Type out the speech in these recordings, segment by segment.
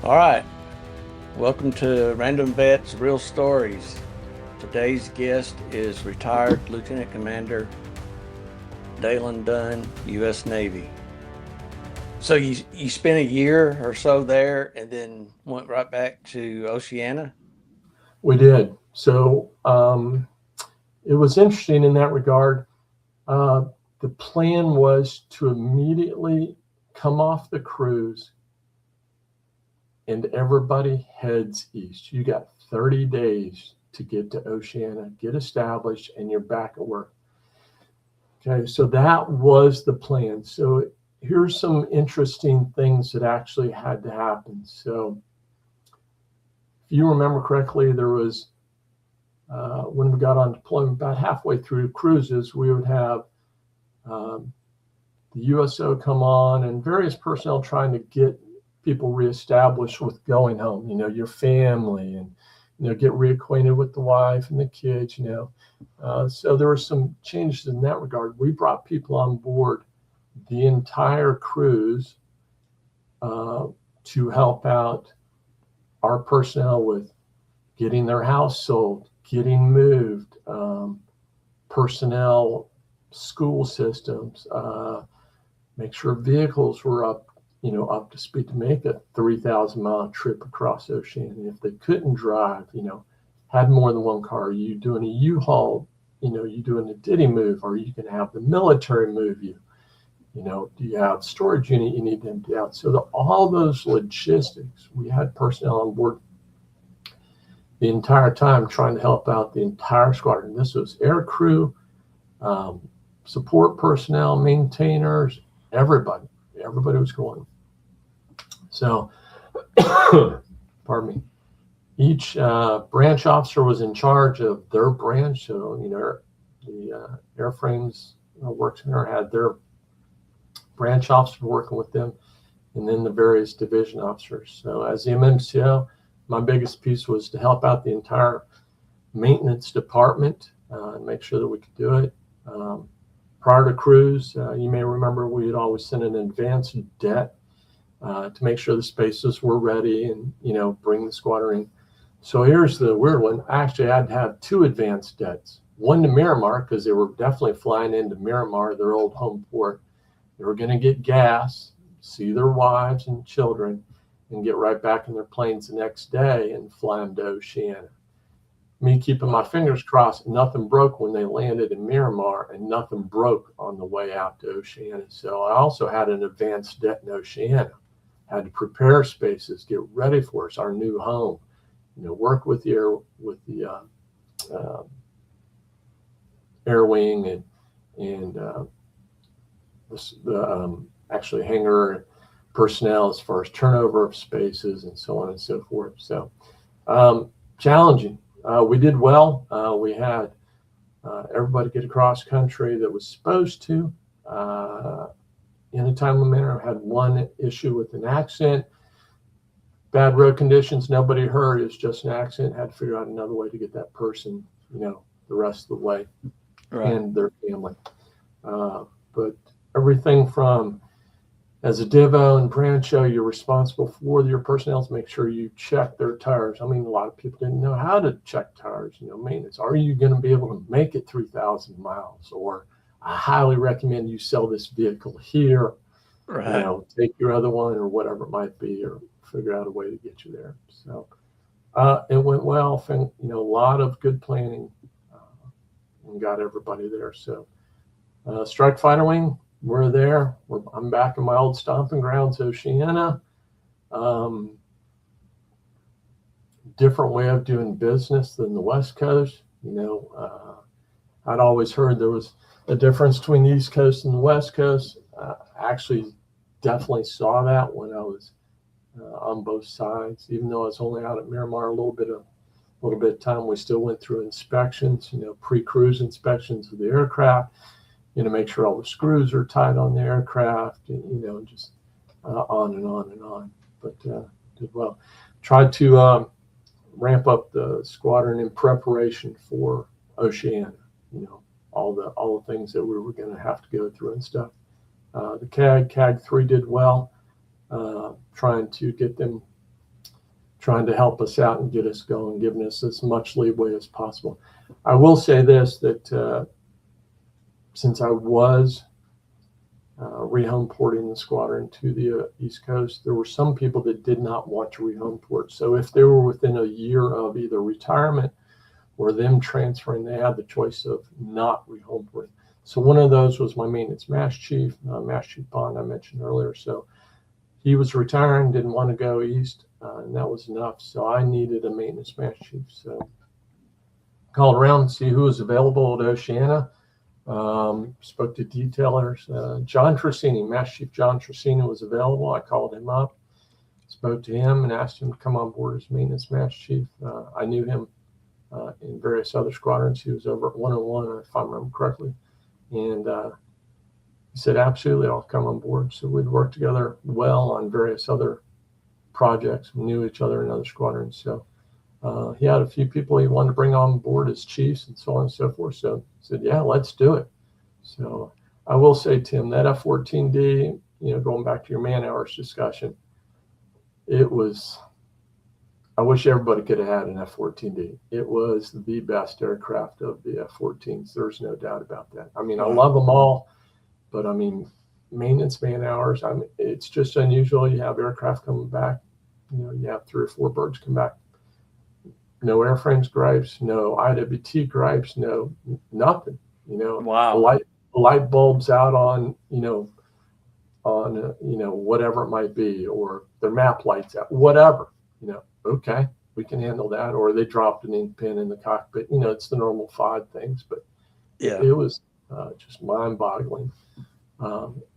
All right, welcome to Random Vets Real Stories. Today's guest is retired Lieutenant Commander Dalyn Dunn, U.S. Navy. So you spent a year or so there and then went right back to Oceania? We did. It was interesting in that regard. Uh, the plan was to immediately come off the cruise and everybody heads east. You got 30 days to get to Oceania, get established, and you're back at work. Okay, so that was the plan. So here's some interesting things that actually had to happen. So if you remember correctly, there was when we got on deployment, about halfway through cruises, we would have the USO come on and various personnel trying to get people reestablished with going home, your family, and, get reacquainted with the wife and the kids, So there were some changes in that regard. We brought people on board the entire cruise to help out our personnel with getting their house sold, getting moved, personnel, school systems, make sure vehicles were up to speed to make a 3,000-mile trip across Oceania. If they couldn't drive, had more than one car, you doing a U-Haul, you doing a ditty move, or you can have the military move you. Do you have storage unit you need to empty out? So all those logistics, we had personnel on board the entire time trying to help out the entire squadron. This was air crew, support personnel, maintainers, everybody was going. So, pardon me. Each branch officer was in charge of their branch. So, the airframes work center had their branch officer working with them, and then the various division officers. So, as the MMCO, my biggest piece was to help out the entire maintenance department and make sure that we could do it. Prior to cruise, you may remember we had always sent an advance debt to make sure the spaces were ready and, bring the squadron in. So here's the weird one. I actually had to have two advance debts. One to Miramar, because they were definitely flying into Miramar, their old home port. They were going to get gas, see their wives and children, and get right back in their planes the next day and fly them to Oceania. Me keeping my fingers crossed, nothing broke when they landed in Miramar, and nothing broke on the way out to Oceania. So I also had an advanced debt in Oceania. Had to prepare spaces, get ready for us, our new home. Work with the air wing and the actually hangar personnel as far as turnover of spaces and so on and so forth. So challenging. We did well. We had everybody get across country that was supposed to in a timely manner. I had one issue with an accident, bad road conditions, nobody hurt. It's just an accident. Had to figure out another way to get that person, the rest of the way, right, and their family. But everything from as a Divo and Brancho, you're responsible for your personnel to make sure you check their tires. I mean, a lot of people didn't know how to check tires, maintenance. Are you going to be able to make it 3,000 miles? Or I highly recommend you sell this vehicle here, right, take your other one or whatever it might be, or figure out a way to get you there. So it went well. A lot of good planning and got everybody there. So Strike Fighter Wing, we're there. I'm back in my old stomping grounds, Oceania. Different way of doing business than the West Coast. I'd always heard there was a difference between the East Coast and the West Coast. Actually, definitely saw that when I was on both sides. Even though I was only out at Miramar a little bit of time, we still went through inspections, pre-cruise inspections of the aircraft. Make sure all the screws are tight on the aircraft, just on and on and on. But did well. Tried to ramp up the squadron in preparation for Oceania. All the things that we were going to have to go through and stuff. The CAG 3 did well. Trying to get them trying to help us out and get us going, giving us as much leeway as possible. I will say this, that since I was rehome porting the squadron to the East Coast, there were some people that did not want to rehome port. So if they were within a year of either retirement or them transferring, they had the choice of not rehome porting. So one of those was my maintenance Master Chief, Master Chief Bond I mentioned earlier. So he was retiring, didn't want to go east, and that was enough. So I needed a maintenance Master Chief. So called around to see who was available at Oceana. Spoke to detailers. John Trissini, Master Chief John Trissini was available. I called him up, spoke to him, and asked him to come on board as maintenance Master Chief. I knew him in various other squadrons. He was over at 101, if I remember correctly. And he said, absolutely, I'll come on board. So we'd worked together well on various other projects. We knew each other in other squadrons. So he had a few people he wanted to bring on board as chiefs and so on and so forth. So I said, yeah, let's do it. So I will say, Tim, that F-14D, going back to your man hours discussion, it was, I wish everybody could have had an F-14D. It was the best aircraft of the F-14s. There's no doubt about that. I mean, I love them all, but I mean, maintenance man hours, it's just unusual. You have aircraft coming back, you have 3 or 4 birds come back. No airframes gripes, no IWT gripes, no nothing. Wow. Light bulbs out on whatever it might be, or their map lights out, whatever. Okay, we can handle that. Or they dropped an ink pen in the cockpit. It's the normal FOD things, but yeah, it was just mind-boggling.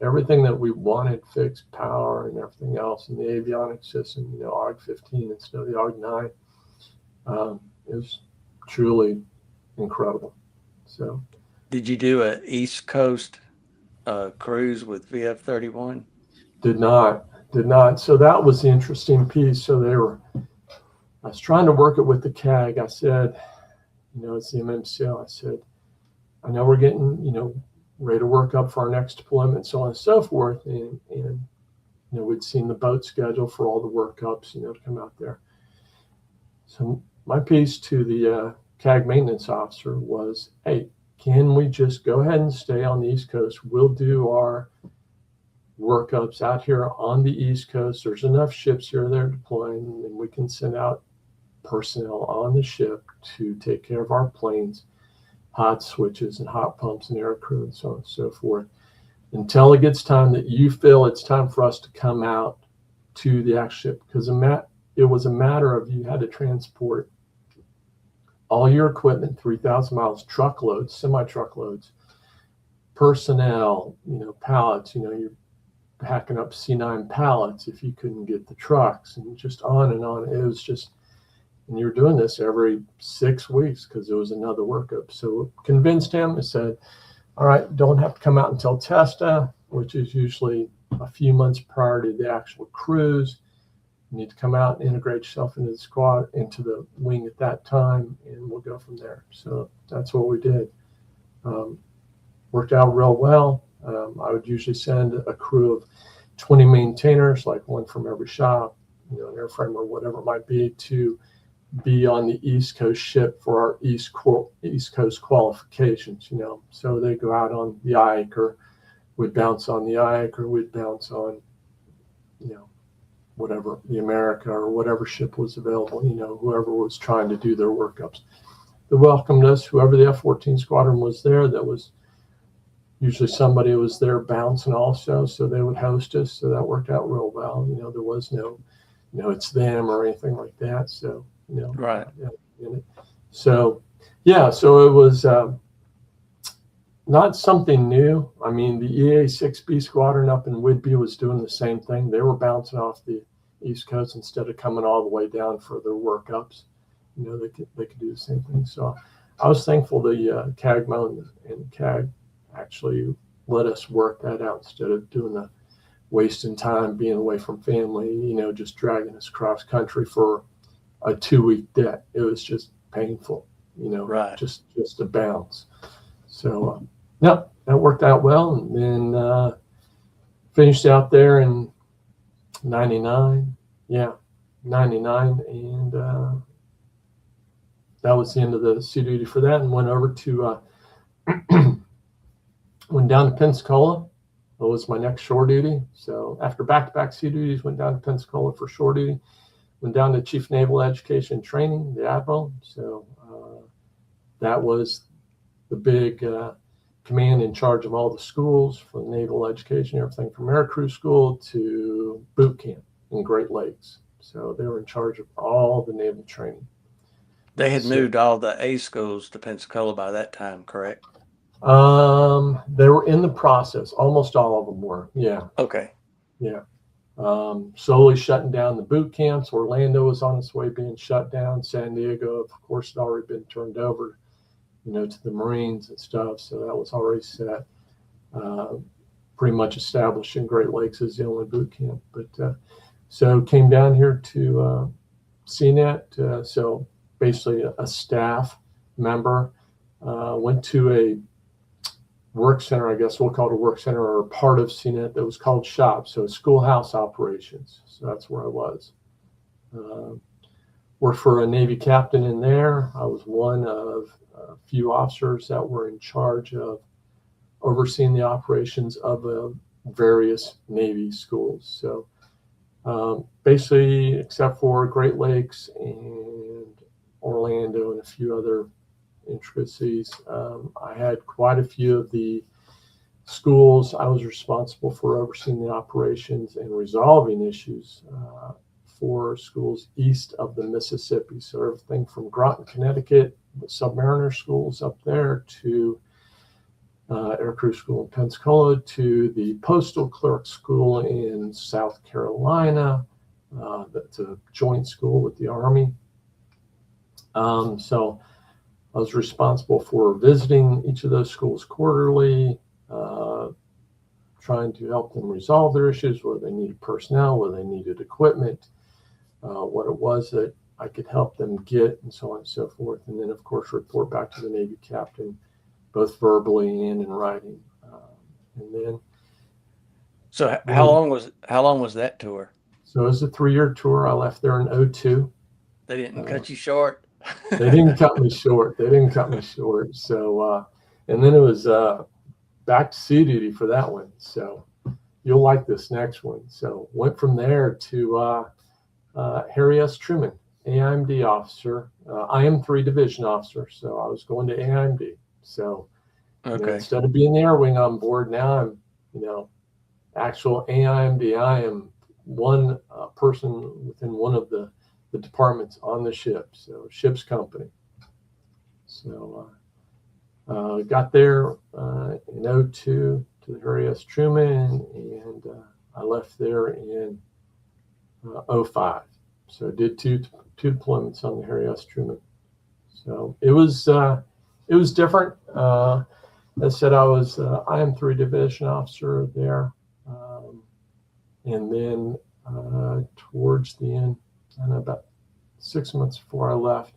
Everything that we wanted, fixed power and everything else, in the avionics system, AUG-15 instead of the AUG-9. It was truly incredible. So, did you do an East Coast cruise with VF-31? Did not. So that was the interesting piece. So I was trying to work it with the CAG. I said, it's the MMCL. I said, I know we're getting, ready to work up for our next deployment, so on and so forth. And we'd seen the boat schedule for all the workups, to come out there. So my piece to the CAG maintenance officer was, hey, can we just go ahead and stay on the East Coast? We'll do our workups out here on the East Coast. There's enough ships here they're deploying, and we can send out personnel on the ship to take care of our planes, hot switches and hot pumps and air crew and so on and so forth, until it gets time that you feel it's time for us to come out to the actual ship. Because it was a matter of, you had to transport all your equipment 3,000 miles, truckloads, semi-truckloads, personnel, pallets, you're packing up C9 pallets if you couldn't get the trucks, and just on and on. It was just, and you're doing this every 6 weeks because there was another workup. So convinced him. I said, all right, don't have to come out until TESTA, which is usually a few months prior to the actual cruise. You need to come out and integrate yourself into the squad, into the wing at that time, and we'll go from there. So that's what we did. Worked out real well. I would usually send a crew of 20 maintainers, like one from every shop, an airframe or whatever it might be, to be on the East Coast ship for our East Coast qualifications, So they go out on the Ike, or we'd bounce on the Ike, or we'd bounce on, whatever, the America, or whatever ship was available, whoever was trying to do their workups. They welcomed us, whoever the F-14 squadron was there, that was usually somebody was there bouncing also, so they would host us. So that worked out real well. There was no, it's them or anything like that. So, right. So, yeah, so it was not something new. I mean, the EA-6B squadron up in Whidbey was doing the same thing. They were bouncing off the East Coast instead of coming all the way down for their workups. They could do the same thing. So I was thankful the CAGMO and CAG actually let us work that out instead of doing the wasting time, being away from family, just dragging us cross country for a 2-week debt. It was just painful, right. just a bounce. So, yeah, that worked out well. And then finished out there in 99. Yeah. '99, and that was the end of the sea duty for that, and went over to went down to Pensacola. That was my next shore duty. So after back-to-back sea duties, went down to Pensacola for shore duty. Went down to Chief Naval Education and Training, the Admiral. So that was the big command in charge of all the schools for naval education, everything from air crew school to boot camp in Great Lakes. So they were in charge of all the naval training. They had moved all the A schools to Pensacola by that time, correct? They were in the process. Almost all of them were. Yeah. Okay. Yeah. Slowly shutting down the boot camps. Orlando was on its way being shut down. San Diego, of course, had already been turned over, to the Marines and stuff. So that was already set. Pretty much established in Great Lakes as the only boot camp. But so came down here to CNET. So basically a staff member. Went to a work center, I guess we'll call it a work center, or part of CNET that was called SHOP, so schoolhouse operations. So that's where I was. Worked for a Navy captain in there. I was one of a few officers that were in charge of overseeing the operations of various Navy schools. So basically, except for Great Lakes and Orlando and a few other intricacies, I had quite a few of the schools. I was responsible for overseeing the operations and resolving issues for schools east of the Mississippi. So everything from Groton, Connecticut, the Submariner schools up there, to Air Crew School in Pensacola, to the Postal Clerk School in South Carolina. That's a joint school with the Army. So I was responsible for visiting each of those schools quarterly, trying to help them resolve their issues, where they needed personnel, where they needed equipment, what it was that I could help them get, and so on and so forth. And then, of course, report back to the Navy captain, both verbally and in writing. And then, So how long was that tour? So it was a 3-year tour. I left there in '02. They didn't cut you short. They didn't cut me short. So, and then it was back to sea duty for that one. So you'll like this next one. So went from there to Harry S. Truman, AIMD officer, IM3 division officer. So I was going to AIMD. So Okay. instead of being the air wing on board, now I'm, actual AIMD. I am one person within one of the departments on the ship, so ship's company. So got there in '02 to the Harry S. Truman, and I left there in '05. So did two deployments on the Harry S. Truman. So it was different. As I said, I was IM3 division officer there, and then towards the end, and about 6 months before I left,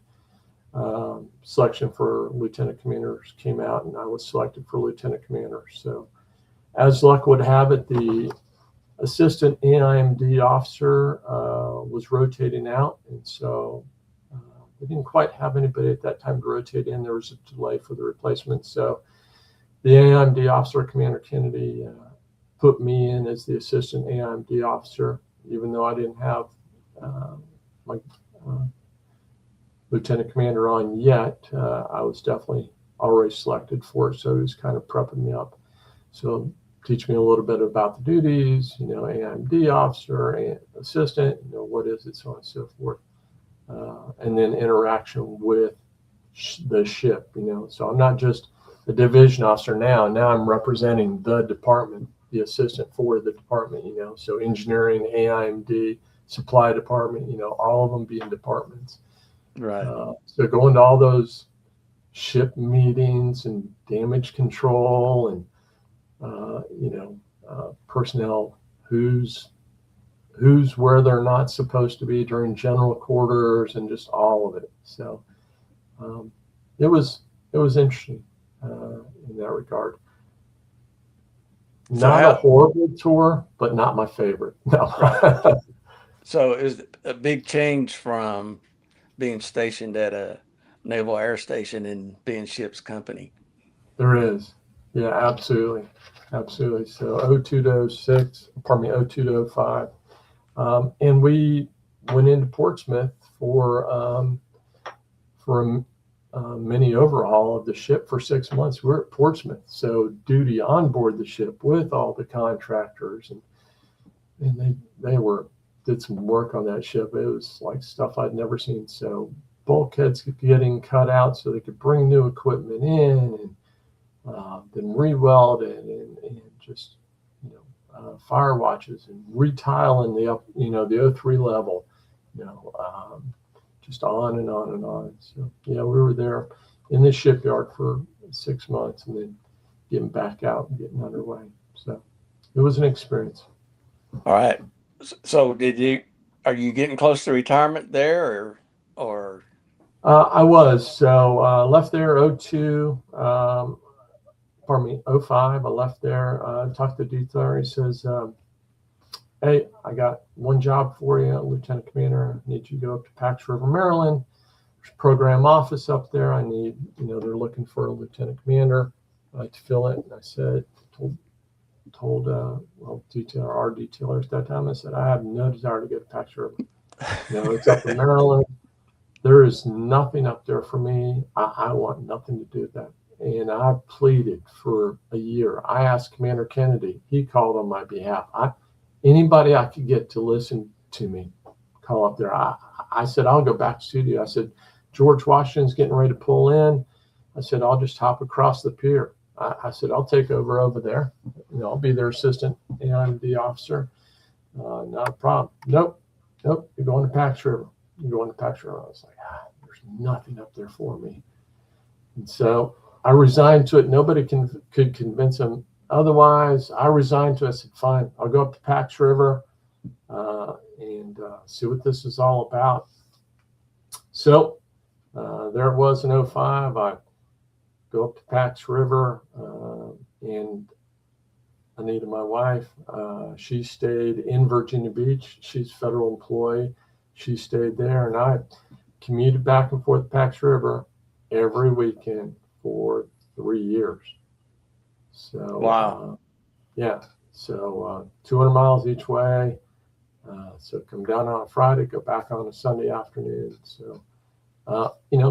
selection for lieutenant commanders came out, and I was selected for lieutenant commander. So as luck would have it, the assistant AIMD officer was rotating out, and so they didn't quite have anybody at that time to rotate in. There was a delay for the replacement. So the AIMD officer, Commander Kennedy, put me in as the assistant AIMD officer, even though I didn't have my lieutenant commander on yet. I was definitely already selected for it, so he was kind of prepping me up. So teach me a little bit about the duties, AIMD officer and assistant, what is it, so on and so forth. And then interaction with the ship, So I'm not just a division officer now. Now I'm representing the department, the assistant for the department, So engineering, AIMD, supply department, all of them being departments. Right. So going to all those ship meetings and damage control and, personnel, who's where they're not supposed to be during general quarters, and just all of it. So it was interesting in that regard. Not a horrible tour, but not my favorite. No. So it was a big change from being stationed at a naval air station and being ship's company. There is. Yeah, absolutely. Absolutely. So '02 to '06, pardon me, '02 to '05. And we went into Portsmouth for a mini overhaul of the ship for 6 months. We're at Portsmouth. So duty on board the ship with all the contractors and they did some work on that ship. It was like stuff I'd never seen. So bulkheads getting cut out so they could bring new equipment in and then re-weld it and just fire watches and retiling the up the O3 level, just on and on and on. So yeah, we were there in the shipyard for 6 months and then getting back out and getting underway. So it was an experience. All right. So are you getting close to retirement there or I was. So left there '02. Pardon me, '05. I left there. Talked to detailer. He says, "Hey, I got one job for you, Lieutenant Commander. I need you to go up to Pax River, Maryland. There's a program office up there. I need, they're looking for a lieutenant commander to fill it." And I said, told our detailers at that time, I said, "I have no desire to go to Pax River. It's up in Maryland. There is nothing up there for me. I want nothing to do with that." And I pleaded for a year. I asked Commander Kennedy. He called on my behalf. Anybody I could get to listen to me, call up there. I said, "I'll go back to studio." I said, "George Washington's getting ready to pull in." I said, "I'll just hop across the pier." I said, "I'll take over there. I'll be their assistant and the officer. Not a problem." Nope. You're going to Pax River. You're going to Pax River. I was like, there's nothing up there for me. And so I resigned to it. Nobody could convince him otherwise. I resigned to it. I said, "Fine, I'll go up to Pax River and see what this is all about." So there it was in '05. I go up to Pax River and Anita, my wife, she stayed in Virginia Beach. She's a federal employee. She stayed there, and I commuted back and forth to Pax River every weekend for 3 years. So, wow. So 200 miles each way. So come down on a Friday, go back on a Sunday afternoon. So,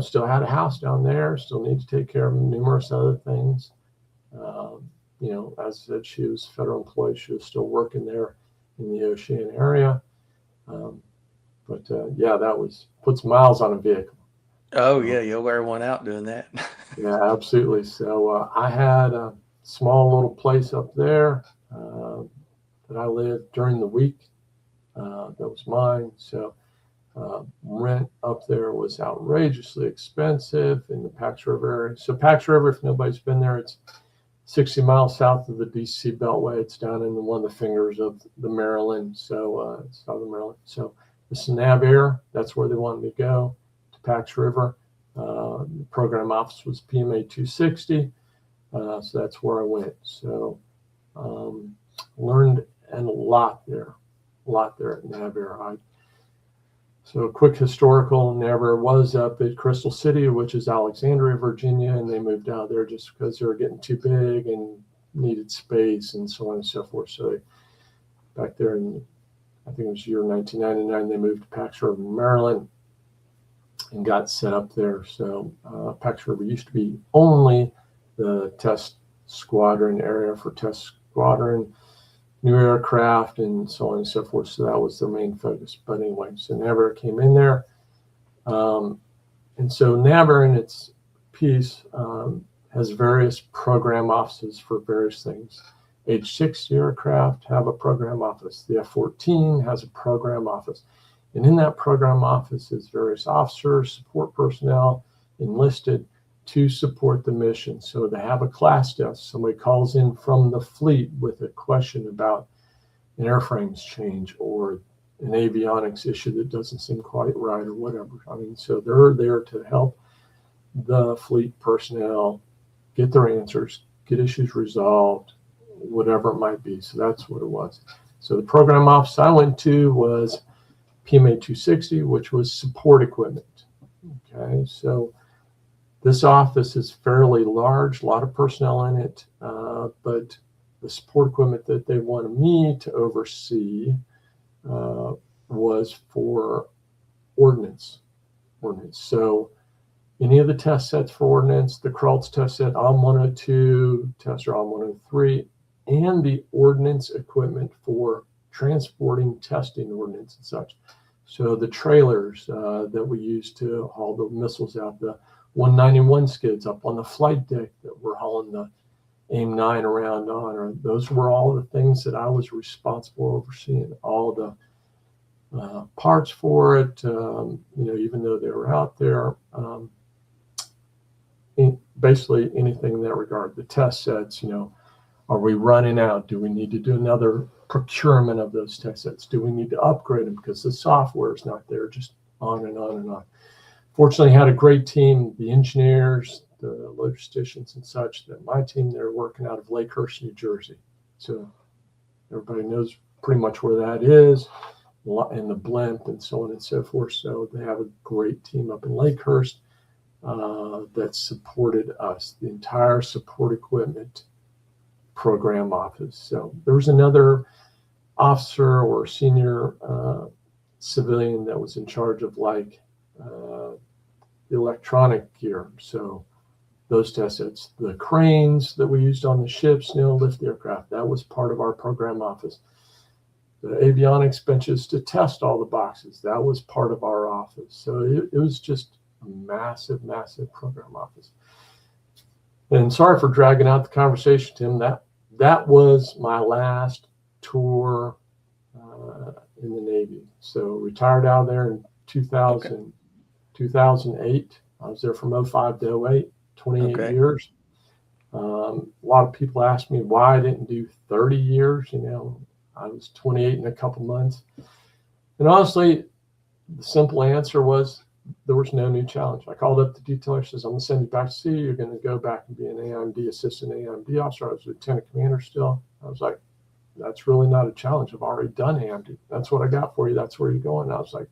still had a house down there, still need to take care of numerous other things. As I said, she was a federal employee. She was still working there in the Ocean area. That puts miles on a vehicle. Oh yeah, you'll wear one out doing that. Yeah, absolutely. So I had a small little place up there that I lived during the week. That was mine. So rent up there was outrageously expensive in the Pax River area. So Pax River, if nobody's been there, it's 60 miles south of the DC Beltway. It's down in one of the fingers of the Maryland, so southern Maryland. So the Nav that's where they wanted me to go, to Pax River. The program office was PMA 260, so that's where I went. So learned a lot there at Nav. So a quick historical, Never was up at Crystal City, which is Alexandria, Virginia, and they moved out there just because they were getting too big and needed space and so on and so forth. So back there in, I think it was year 1999, they moved to Pax River, Maryland, and got set up there. So Pax River used to be only the test squadron area for test squadron, new aircraft, and so on and so forth. So that was their main focus. But anyway, so Navarre came in there. And so Navarre in its piece has various program offices for various things. H-60 aircraft have a program office. The F-14 has a program office. And in that program office is various officers, support personnel enlisted to support the mission. So they have a class desk. Somebody calls in from the fleet with a question about an airframes change or an avionics issue that doesn't seem quite right or whatever. So they're there to help the fleet personnel get their answers, get issues resolved, whatever it might be. So that's what it was. So the program office I went to was PMA 260, which was support equipment. Okay, so this office is fairly large, a lot of personnel in it, but the support equipment that they wanted me to oversee was for ordnance. So any of the test sets for ordnance, the Kraltz test set, OM102, tester OM103, and the ordnance equipment for transporting, testing ordnance and such. So the trailers that we use to haul the missiles out, the 191 skids up on the flight deck that we're hauling the AIM-9 around on, or those were all the things that I was responsible overseeing, all the parts for it, even though they were out there, basically anything in that regard. The test sets, are we running out? Do we need to do another procurement of those test sets? Do we need to upgrade them because the software is not there? Just on and on and on. Fortunately, had a great team, the engineers, the logisticians and such, that my team, they're working out of Lakehurst, New Jersey. So everybody knows pretty much where that is, and the blimp and so on and so forth. So they have a great team up in Lakehurst that supported us, the entire support equipment program office. So there was another officer or senior civilian that was in charge of the electronic gear. So those test sets, the cranes that we used on the ships, lift aircraft, that was part of our program office. The avionics benches to test all the boxes, that was part of our office. So it was just a massive, massive program office. And sorry for dragging out the conversation, Tim. That was my last tour in the Navy. So retired out of there in 2008. I was there from 05 to 08, 28 years. A lot of people ask me why I didn't do 30 years. I was 28 in a couple months. And honestly, the simple answer was there was no new challenge. I called up the detailer, says, I'm going to send you back to sea. You're going to go back and be an AIMD, assistant AIMD officer. I was lieutenant commander still. I was like, that's really not a challenge. I've already done AIMD. That's what I got for you. That's where you're going. And I was like,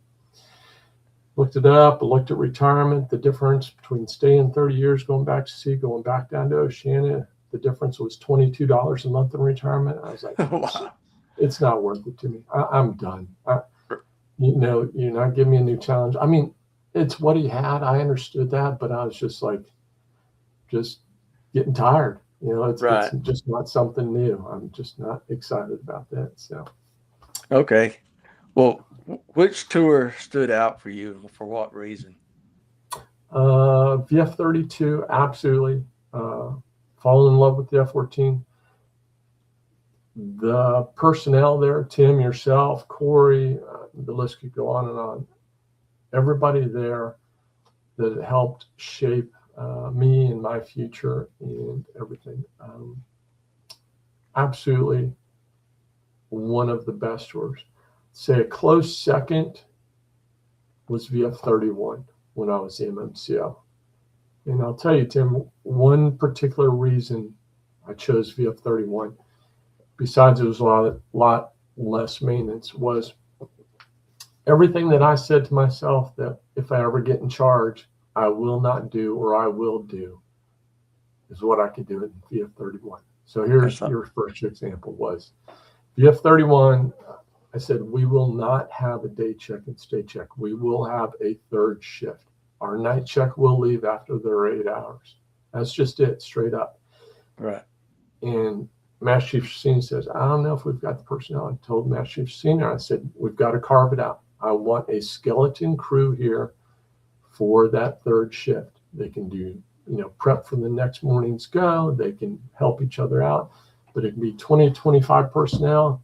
looked it up, I looked at retirement, the difference between staying 30 years, going back to sea, going back down to Oceania. The difference was $22 a month in retirement. I was like, wow. It's not worth it to me. I'm done. You're not giving me a new challenge. I mean, it's what he had. I understood that, but I was just getting tired. It's just not something new. I'm just not excited about that. So, okay. Well, which tour stood out for you? For what reason? VF-32, absolutely. Fallen in love with the F-14. The personnel there, Tim, yourself, Corey, the list could go on and on. Everybody there that helped shape me and my future and everything. Absolutely one of the best tours. Say a close second was VF-31 when I was the MMCO. And I'll tell you, Tim, one particular reason I chose VF-31, besides it was a lot less maintenance, was everything that I said to myself that if I ever get in charge, I will not do or I will do is what I could do in VF-31. So here's your first example was VF-31. I said, we will not have a day check and stay check. We will have a third shift. Our night check will leave after their 8 hours. That's just it, straight up. Right. And Master Chief Senior says, I don't know if we've got the personnel. I told Master Chief Senior, I said, we've got to carve it out. I want a skeleton crew here for that third shift. They can do, prep for the next morning's go. They can help each other out. But it can be 20 to 25 personnel.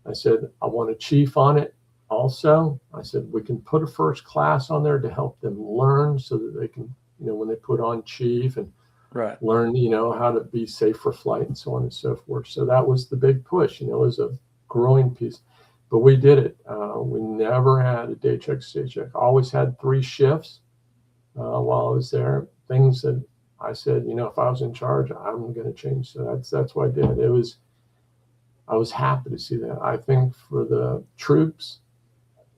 I said, I want a chief on it also. I said, we can put a first class on there to help them learn so that they can, when they put on chief and learn, how to be safe for flight and so on and so forth. So that was the big push, it was a growing piece. But we did it. We never had a day check, stay check. Always had 3 shifts while I was there. Things that I said, if I was in charge, I'm going to change. So that's what I did. I was happy to see that. I think for the troops,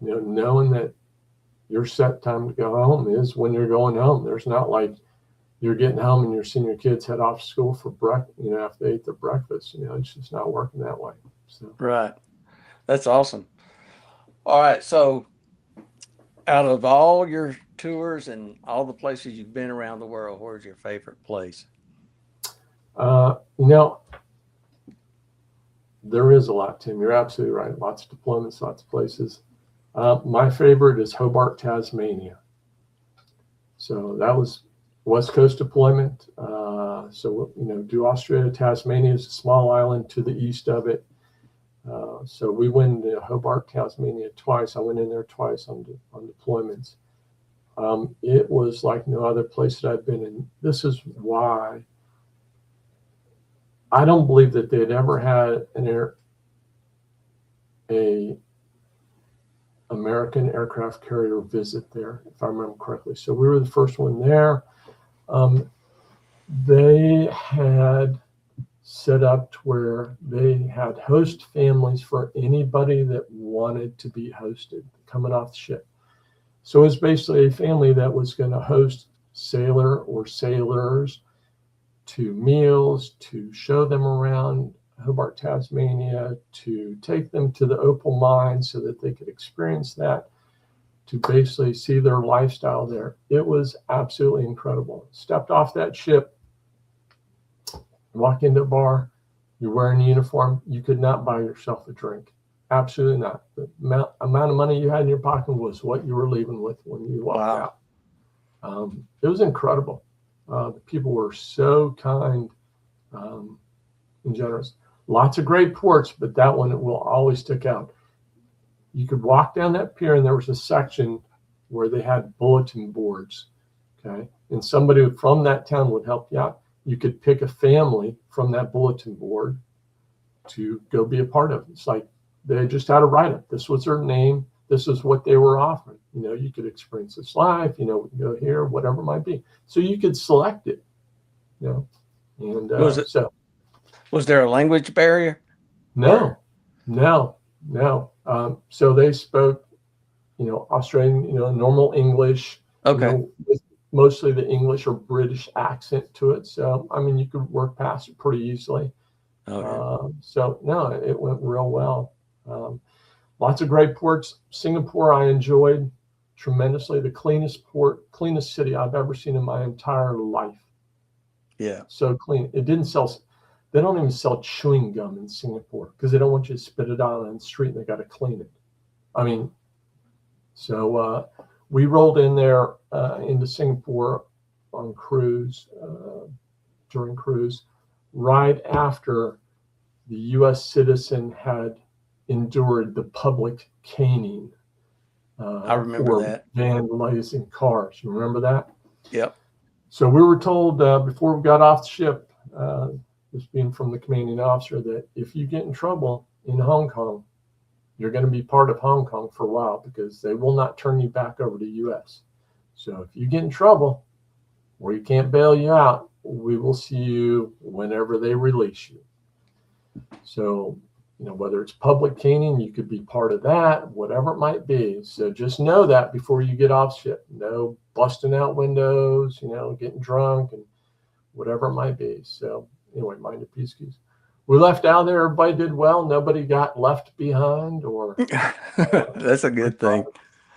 knowing that your set time to go home is when you're going home. There's not like you're getting home and you're seeing your kids head off to school for breakfast, after they ate their breakfast. It's just not working that way. So. Right. That's awesome. All right. So, out of all your tours and all the places you've been around the world, where's your favorite place? There is a lot, Tim. You're absolutely right. Lots of deployments, lots of places. My favorite is Hobart, Tasmania. So that was West Coast deployment. Do Australia, Tasmania is a small island to the east of it. So we went to Hobart, Tasmania twice. I went in there twice on deployments. It was like no other place that I've been in. This is why I don't believe that they'd ever had a American aircraft carrier visit there, if I remember correctly. So we were the first one there. They had set up to where they had host families for anybody that wanted to be hosted coming off the ship. So it was basically a family that was going to host sailor or sailors to meals, to show them around Hobart, Tasmania, to take them to the opal mine so that they could experience that, to basically see their lifestyle there. It was absolutely incredible. Stepped off that ship, walk into a bar, you're wearing a uniform, you could not buy yourself a drink. Absolutely not. The amount of money you had in your pocket was what you were leaving with when you walked out. It was incredible. The people were so kind and generous. Lots of great ports, but that one will always stick out. You could walk down that pier and there was a section where they had bulletin boards, okay? And somebody from that town would help you out. You could pick a family from that bulletin board to go be a part of. It's like they just had a write-up. This was their name. This is what they were offering. You could experience this life, go here, whatever it might be. So you could select it, and Was there a language barrier? No. So they spoke, Australian, normal English, Okay. with mostly the English or British accent to it. So, you could work past it pretty easily. Okay. So no, it went real well. Lots of great ports. Singapore, I enjoyed tremendously. The cleanest city I've ever seen in my entire life. Yeah. So clean. They don't even sell chewing gum in Singapore because they don't want you to spit it out on the street and they got to clean it. So we rolled in there into Singapore on cruise, during cruise, right after the U.S. citizen had endured the public caning. I remember that. Vandalizing cars. You remember that? Yep. So we were told before we got off the ship, this being from the commanding officer, that if you get in trouble in Hong Kong, you're going to be part of Hong Kong for a while because they will not turn you back over to U.S. So if you get in trouble or you can't bail you out, we will see you whenever they release you. So, whether it's public caning, you could be part of that, whatever it might be. So just know that before you get off ship. No busting out windows, getting drunk and whatever it might be. So anyway, mind your P's keys. We left out there. Everybody did well. Nobody got left behind or. That's a good thing.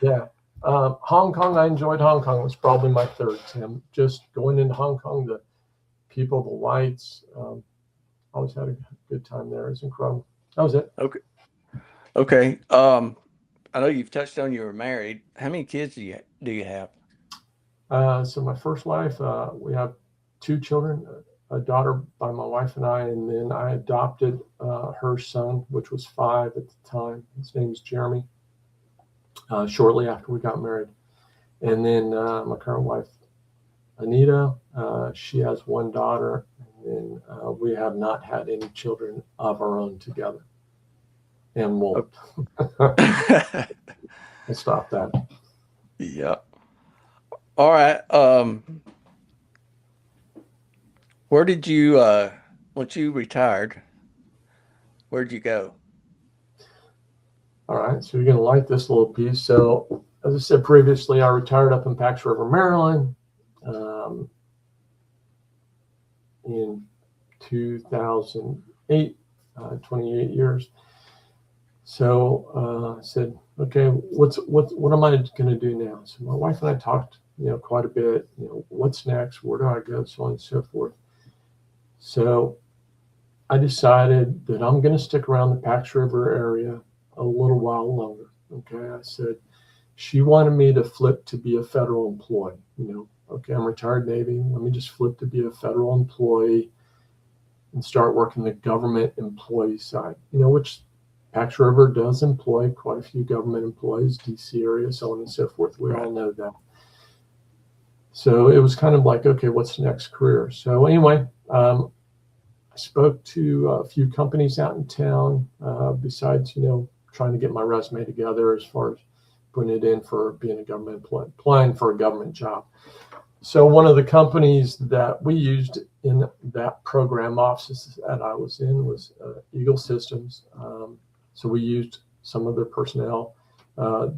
Yeah. Hong Kong, I enjoyed Hong Kong. It was probably my third, Tim. Just going into Hong Kong, the people, the lights. Always had a good time there. It was incredible. That was it. Okay. I know you've touched on you were married. How many kids do you have? So my first wife, we have 2 children, a daughter by my wife and I, and then I adopted her son, which was 5 at the time. His name is Jeremy. Shortly after we got married, and then my current wife, Anita, she has 1 daughter, and then we have not had any children of our own together, and we'll stop that. Yeah. All right. Where did you once you retired? Where'd you go? All right. right, so you're going to like this little piece. So, as I said previously, I retired up in Pax River, Maryland, in 2008, 28 years. So I said, okay, what am I going to do now? So my wife and I talked, quite a bit. What's next? Where do I go? So on and so forth. So I decided that I'm going to stick around the Pax River area a little while longer. Okay, I said she wanted me to flip to be a federal employee. Okay, I'm retired Navy. Let me just flip to be a federal employee and start working the government employee side. Which Pax River does employ quite a few government employees, DC area, so on and so forth. We all know that. So it was kind of like, okay, what's the next career? So anyway, I spoke to a few companies out in town, besides, trying to get my resume together as far as putting it in for being a government employee, applying for a government job. So one of the companies that we used in that program office that I was in was Eagle Systems. So we used some of their personnel.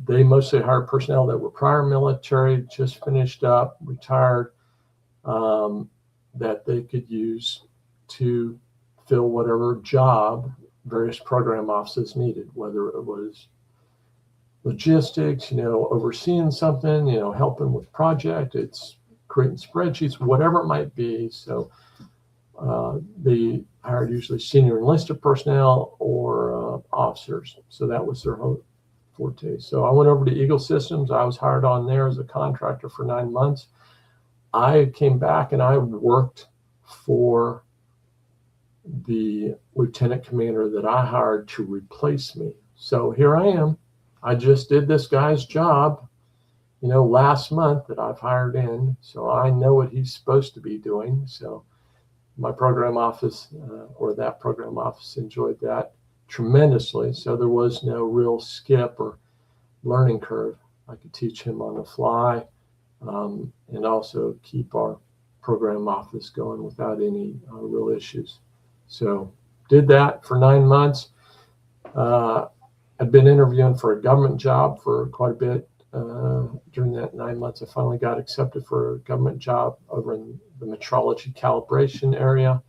They mostly hired personnel that were prior military, just finished up, retired, that they could use to fill whatever job various program offices needed, whether it was logistics, overseeing something, helping with project, it's creating spreadsheets, whatever it might be. So they hired usually senior enlisted personnel or officers. So that was their whole forte. So I went over to Eagle Systems. I was hired on there as a contractor for 9 months. I came back and I worked for the lieutenant commander that I hired to replace me. So here I am. I just did this guy's job, last month that I've hired in. So I know what he's supposed to be doing. So my program office or that program office enjoyed that tremendously. So there was no real skip or learning curve. I could teach him on the fly, and also keep our program office going without any real issues. So did that for 9 months. I'd been interviewing for a government job for quite a bit. During that 9 months, I finally got accepted for a government job over in the metrology calibration area.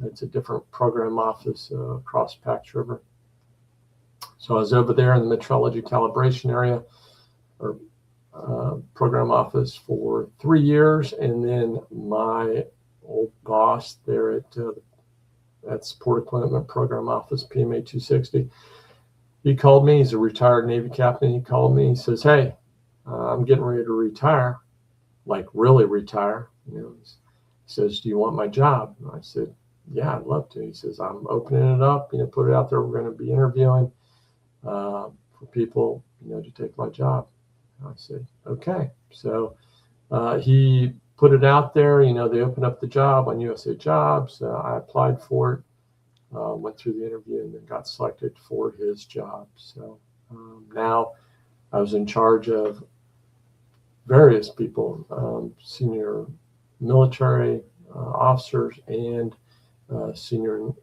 It's a different program office across Pax River. So I was over there in the metrology calibration area or program office for 3 years. And then my old boss there at Support Equipment Program Office, PMA 260, he called me. He's a retired Navy captain. He called me. He says, hey, I'm getting ready to retire, like really retire. He says, do you want my job? And I said, yeah, I'd love to. He says, I'm opening it up, put it out there. We're going to be interviewing for people, to take my job. And I said, okay. So he put it out there. They opened up the job on USA Jobs. I applied for it, went through the interview, and then got selected for his job. So now I was in charge of various people, senior military officers and senior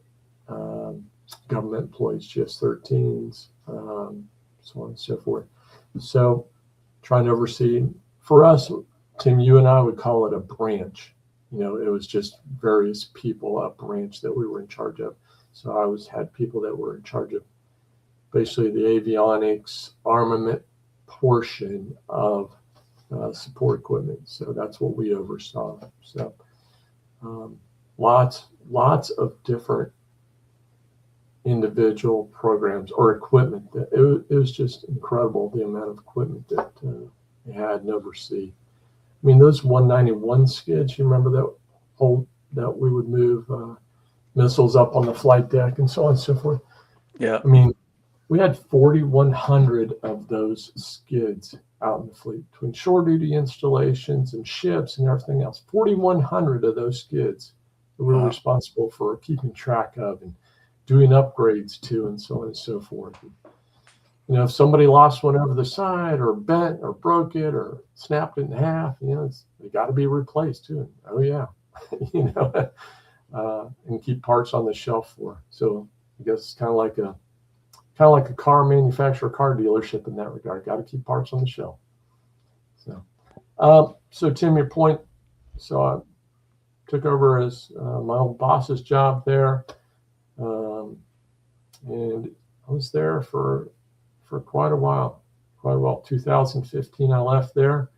government employees, GS-13s, so on and so forth. So trying to oversee, for us, Tim, you and I would call it a branch. It was just various people, a branch that we were in charge of. So I had people that were in charge of basically the avionics armament portion of support equipment. So that's what we oversaw. So lots of different individual programs or equipment. It was just incredible the amount of equipment that they had and oversee. I mean, those 191 skids, you remember that we would move missiles up on the flight deck and so on and so forth. Yeah. I mean, we had 4,100 of those skids out in the fleet between shore duty installations and ships and everything else. 4,100 of those skids that we were responsible for keeping track of and doing upgrades to and so on and so forth. If somebody lost one over the side or bent or broke it or snapped it in half, they got to be replaced too. Oh yeah, and keep parts on the shelf for. So I guess it's kind of like a kind of like a car manufacturer, car dealership in that regard. Got to keep parts on the shelf. So Tim, your point. So I took over as my old boss's job there, and I was there for quite a while. 2015, I left there.